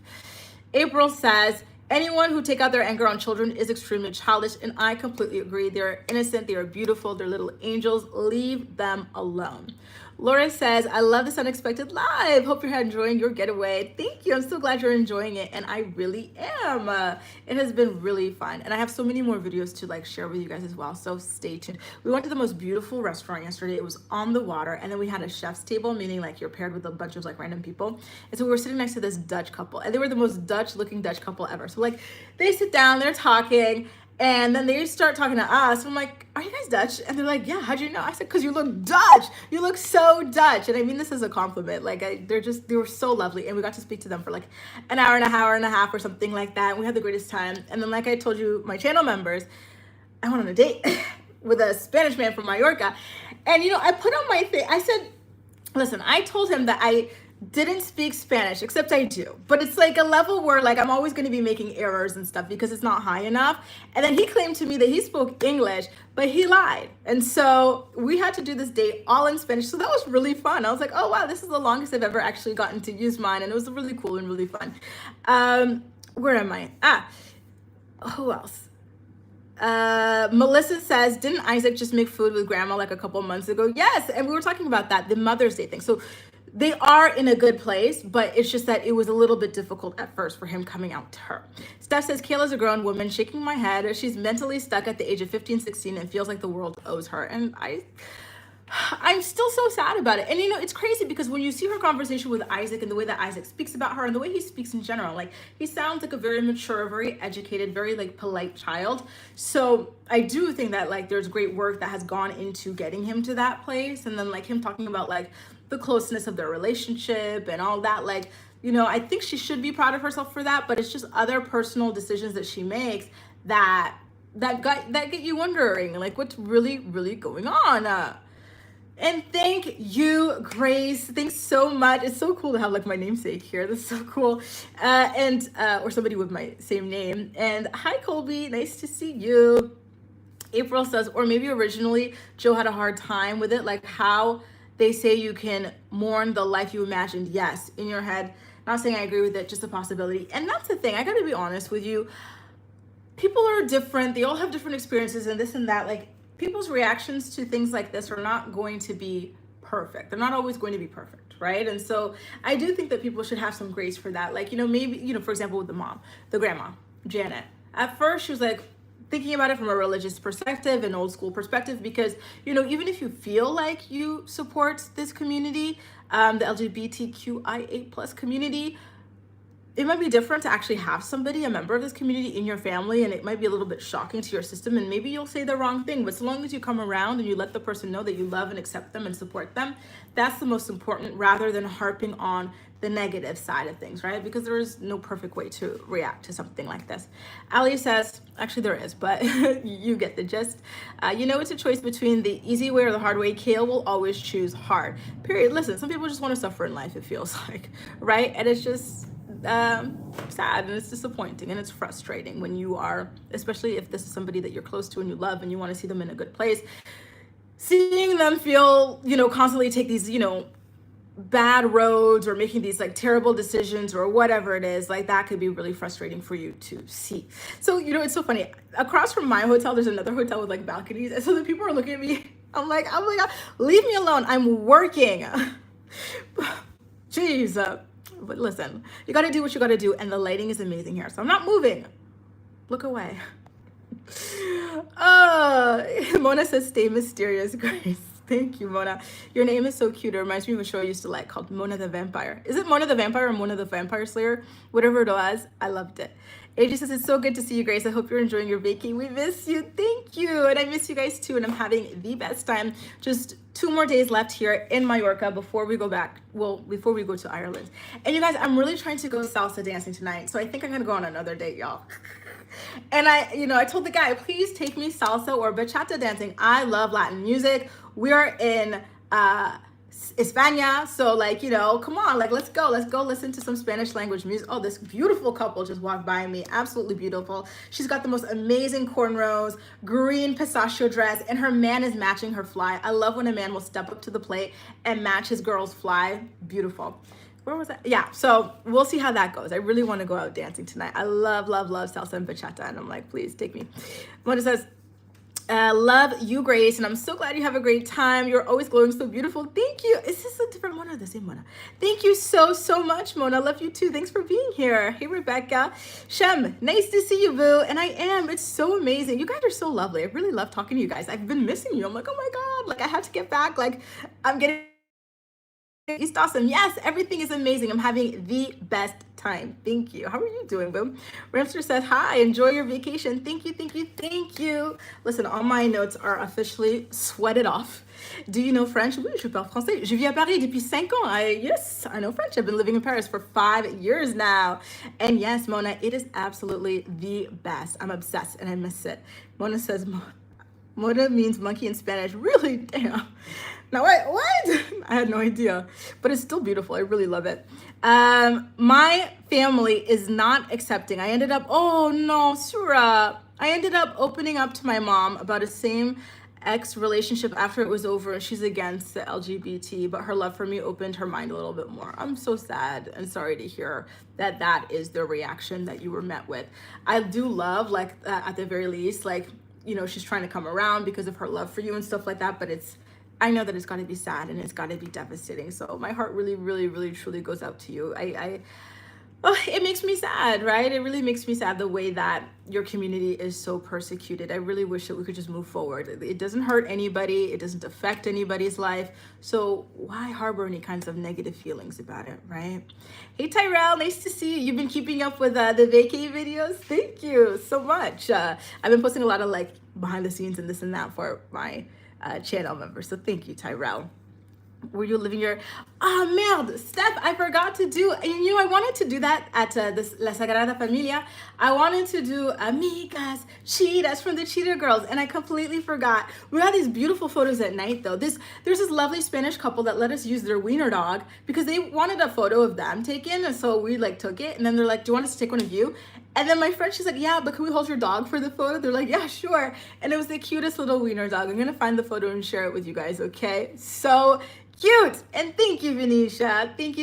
April says, anyone who take out their anger on children is extremely childish, and I completely agree. They're innocent, they are beautiful, they're little angels. Leave them alone. Laura says, I love this unexpected live. Hope you're enjoying your getaway. Thank you. I'm so glad you're enjoying it. And I really am. It has been really fun. And I have so many more videos to like share with you guys as well. So stay tuned. We went to the most beautiful restaurant yesterday. It was on the water. And then we had a chef's table, meaning like you're paired with a bunch of like random people. And so we were sitting next to this Dutch couple. And they were the most Dutch looking Dutch couple ever. So like they sit down, they're talking. And then they start talking to us. I'm like, are you guys Dutch? And they're like, yeah, how'd you know? I said, because you look Dutch. You look so Dutch. And I mean this as a compliment. Like they were so lovely. And we got to speak to them for like an hour and a half or something like that. And we had the greatest time. And then like I told you, my channel members, I went on a date with a Spanish man from Mayorca. And you know, I put on my thing. I said, listen, I told him that I didn't speak Spanish, except I do, but it's like a level where like I'm always going to be making errors and stuff because it's not high enough. And then he claimed to me that he spoke English, but he lied. And so we had to do this date all in Spanish. So that was really fun. I was like, oh wow, this is the longest I've ever actually gotten to use mine. And it was really cool and really fun. Where am I? Who else? Melissa says, didn't Isaac just make food with grandma like a couple months ago? Yes. And we were talking about that, the Mother's Day thing. So they are in a good place, but it's just that it was a little bit difficult at first for him coming out to her. Steph says, Kayla's a grown woman, shaking my head. She's mentally stuck at the age of 15, 16 and feels like the world owes her. And I'm still so sad about it. And you know, it's crazy because when you see her conversation with Isaac and the way that Isaac speaks about her and the way he speaks in general, like he sounds like a very mature, very educated, very like polite child. So I do think that like there's great work that has gone into getting him to that place. And then like him talking about like the closeness of their relationship and all that, like, you know, I think she should be proud of herself for that, but it's just other personal decisions that she makes that get you wondering like what's really going on. And thank you, Grace. Thanks so much. It's so cool to have like my namesake here. That's so cool. Or somebody with my same name. And hi, Colby. Nice to see you. April says, or maybe originally Joe had a hard time with it. Like how they say you can mourn the life you imagined. Yes, in your head. Not saying I agree with it, just a possibility. And that's the thing. I got to be honest with you. People are different. They all have different experiences and this and that. Like people's reactions to things like this are not going to be perfect. They're not always going to be perfect, right? And so I do think that people should have some grace for that. Like, you know, maybe, you know, for example, with the grandma, Janet. At first, she was like, thinking about it from a religious perspective, an old school perspective, because, you know, even if you feel like you support this community, the LGBTQIA plus community, it might be different to actually have somebody, a member of this community in your family, and it might be a little bit shocking to your system, and maybe you'll say the wrong thing, but so long as you come around and you let the person know that you love and accept them and support them, that's the most important, rather than harping on the negative side of things, right? Because there is no perfect way to react to something like this. Ali says, actually there is, but you get the gist. You know, it's a choice between the easy way or the hard way. Kale will always choose hard, period. Listen, some people just want to suffer in life, it feels like, right? And it's just sad and it's disappointing and it's frustrating when you are, especially if this is somebody that you're close to and you love and you want to see them in a good place, seeing them feel, you know, constantly take these, you know, bad roads or making these like terrible decisions or whatever it is, like that could be really frustrating for you to see. So, you know, it's so funny. Across from my hotel, there's another hotel with like balconies. And so the people are looking at me. I'm like, oh my God, leave me alone. I'm working. Jeez. But listen, you got to do what you got to do. And the lighting is amazing here. So I'm not moving. Look away. Mona says, stay mysterious, Grace. Thank you, Mona. Your name is so cute. It reminds me of a show I used to like called Mona the Vampire. Is it Mona the Vampire or Mona the Vampire Slayer? Whatever it was, I loved it. AJ says, it's so good to see you, Grace. I hope you're enjoying your vacation. We miss you. Thank you. And I miss you guys too. And I'm having the best time. Just 2 more days left here in Mallorca before we go back. Well, before we go to Ireland. And you guys, I'm really trying to go salsa dancing tonight. So I think I'm going to go on another date, y'all. And I told the guy, please take me salsa or bachata dancing. I love Latin music. We are in España, so like, you know, come on, like let's go listen to some Spanish language music. Oh, this beautiful couple just walked by me, absolutely beautiful. She's got the most amazing cornrows, green pistachio dress, and her man is matching her fly. I love when a man will step up to the plate and match his girl's fly. Beautiful. Where was that? Yeah, so we'll see how that goes. I really want to go out dancing tonight. I love salsa and bachata, and I'm like, please take me. Mona says, Love you, Grace, and I'm so glad you have a great time. You're always glowing so beautiful. Thank you. Is this a different Mona or the same Mona? Thank you so much, Mona. Love you too. Thanks for being here. Hey, Rebecca. Shem, nice to see you, boo. And I am. It's so amazing. You guys are so lovely. I really love talking to you guys. I've been missing you. I'm like, oh my God. Like, I have to get back. Like, I'm getting East Awesome. Yes, everything is amazing. I'm having the best time. Thank you. How are you doing, boom? Ramster says, hi, enjoy your vacation. Thank you. Listen, all my notes are officially sweated off. Do you know French? Oui, je parle français. Je vis à Paris depuis 5 ans. Yes, I know French. I've been living in Paris for 5 years now. And yes, Mona, it is absolutely the best. I'm obsessed and I miss it. Mona says, Mona means monkey in Spanish. Really? Damn. Now, wait, what? I had no idea, but it's still beautiful. I really love it. My family is not accepting. I ended up, oh no, Surah. I ended up opening up to my mom about a same ex relationship after it was over. She's against the LGBT, but her love for me opened her mind a little bit more. I'm so sad and sorry to hear that that is the reaction that you were met with. I do love, like, at the very least, like, you know, she's trying to come around because of her love for you and stuff like that, but I know that it's got to be sad and it's got to be devastating. So my heart really truly goes out to you. It makes me sad, right? It really makes me sad the way that your community is so persecuted. I really wish that we could just move forward. It doesn't hurt anybody. It doesn't affect anybody's life. So why harbor any kinds of negative feelings about it, right? Hey, Tyrell, nice to see you. You've been keeping up with the vacay videos. Thank you so much. I've been posting a lot of like behind the scenes and this and that for my channel members. So thank you, Tyrell. Were you living your merde, Steph, I forgot to do, you know, I wanted to do that at this La Sagrada Familia. I wanted to do amigas chidas from the Cheetah Girls, and I completely forgot. We got these beautiful photos at night though. There's this lovely Spanish couple that let us use their wiener dog because they wanted a photo of them taken, and so we like took it, and then they're like, do you want us to take one of you? And then my friend, she's like, yeah, but can we hold your dog for the photo? They're like, yeah, sure. And it was the cutest little wiener dog. I'm gonna find the photo and share it with you guys, okay? So cute. And thank you, Venetia. Thank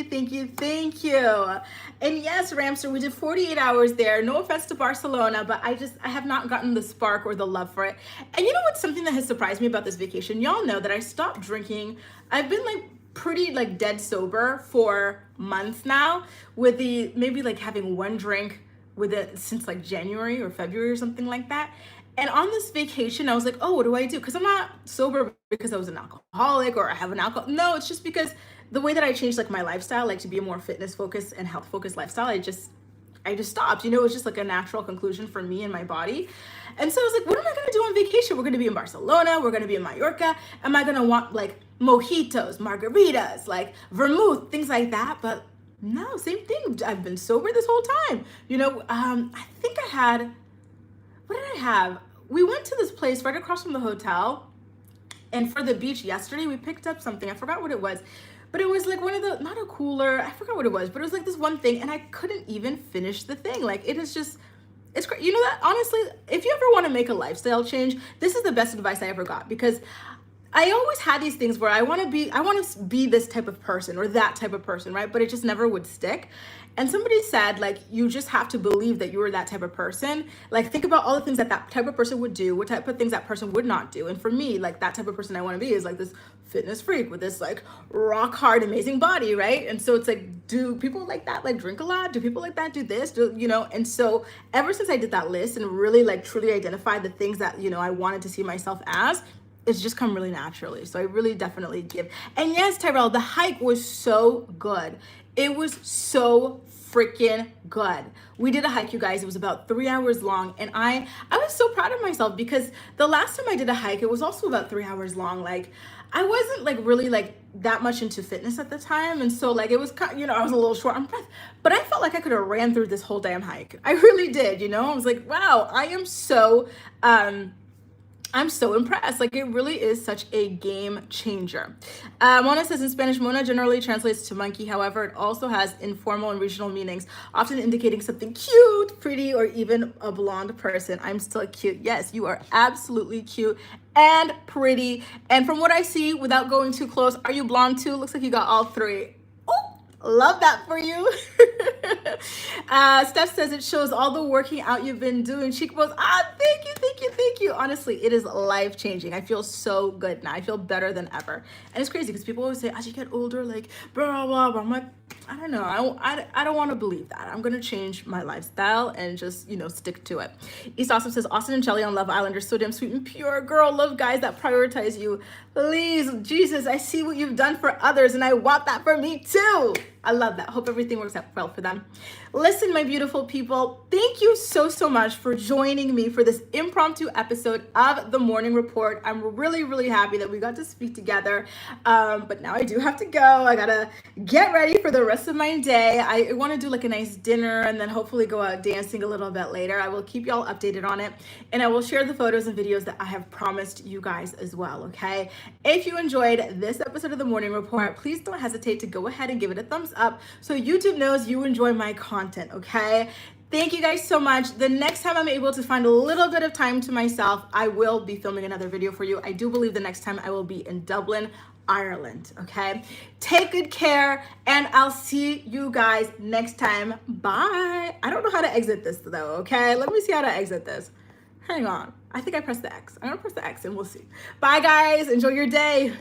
you. And yes, Ramster, we did 48 hours there. No offense to Barcelona, but I have not gotten the spark or the love for it. And you know what's something that has surprised me about this vacation? Y'all know that I stopped drinking. I've been like pretty like dead sober for months now, with the maybe like having one drink with it since like January or February or something like that. And on this vacation, I was like, oh, what do I do? Because I'm not sober because I was an alcoholic or I have an alcohol. No, it's just because the way that I changed like my lifestyle, like to be a more fitness focused and health focused lifestyle, I just stopped. You know, it was just like a natural conclusion for me and my body. And so I was like, what am I going to do on vacation? We're going to be in Barcelona. We're going to be in Mallorca. Am I going to want like mojitos, margaritas, like vermouth, things like that? But no, same thing. I've been sober this whole time. You know, I think I had, what did I have? We went to this place right across from the hotel, and for the beach yesterday, we picked up something. I forgot what it was, but it was like one of the, not a cooler, I forgot what it was, but it was like this one thing, and I couldn't even finish the thing. Like, it is just, it's great. You know that, honestly, if you ever want to make a lifestyle change, this is the best advice I ever got, because I always had these things where I want to be this type of person or that type of person, right? But it just never would stick. And somebody said, like, you just have to believe that you were that type of person. Like, think about all the things that that type of person would do, what type of things that person would not do. And for me, like, that type of person I want to be is like this fitness freak with this like rock hard, amazing body, right? And so it's like, do people like that like drink a lot? Do people like that do this? Do, you know? And so ever since I did that list and really like truly identified the things that, you know, I wanted to see myself as, it's just come really naturally. So I really definitely give. And yes, Tyrell, the hike was so good. It was so freaking good. We did a hike, you guys. It was about 3 hours long. And I was so proud of myself because the last time I did a hike, it was also about 3 hours long. Like, I wasn't like really like that much into fitness at the time. And so like, it was kind of, you know, I was a little short on breath, but I felt like I could have ran through this whole damn hike. I really did, you know? I was like, wow, I'm so impressed. Like, it really is such a game changer. Mona says in Spanish, Mona generally translates to monkey. However, it also has informal and regional meanings, often indicating something cute, pretty, or even a blonde person. I'm still cute. Yes, you are absolutely cute and pretty. And from what I see, without going too close, are you blonde too? Looks like you got all three. Oh, Love that for you. Steph says it shows all the working out you've been doing. Cheekbones. Thank you, thank you, thank you. Honestly, it is life changing. I feel so good now. I feel better than ever. And it's crazy because people always say, as you get older, like, blah, blah, blah. I'm like, I don't know. I don't want to believe that. I'm going to change my lifestyle and just, stick to it. East Awesome says, Austin and Shelly on Love Island are so damn sweet and pure. Girl, love guys that prioritize you. Please, Jesus, I see what you've done for others and I want that for me too. I love that. Hope everything works out well for them. Listen, my beautiful people, thank you so, so much for joining me for this impromptu episode of The Morning Report. I'm really, really happy that we got to speak together. But now I do have to go. I gotta get ready for the rest of my day. I want to do like a nice dinner and then hopefully go out dancing a little bit later. I will keep y'all updated on it and I will share the photos and videos that I have promised you guys as well, okay? If you enjoyed this episode of The Morning Report, please don't hesitate to go ahead and give it a thumbs up so YouTube knows you enjoy my content, okay? Thank you guys so much. The next time I'm able to find a little bit of time to myself, I will be filming another video for you. I do believe the next time I will be in Dublin, Ireland, okay? Take good care and I'll see you guys next time. Bye. I don't know how to exit this though, okay? Let me see how to exit this. Hang on. I think I pressed the X. I'm gonna press the X and we'll see. Bye guys. Enjoy your day.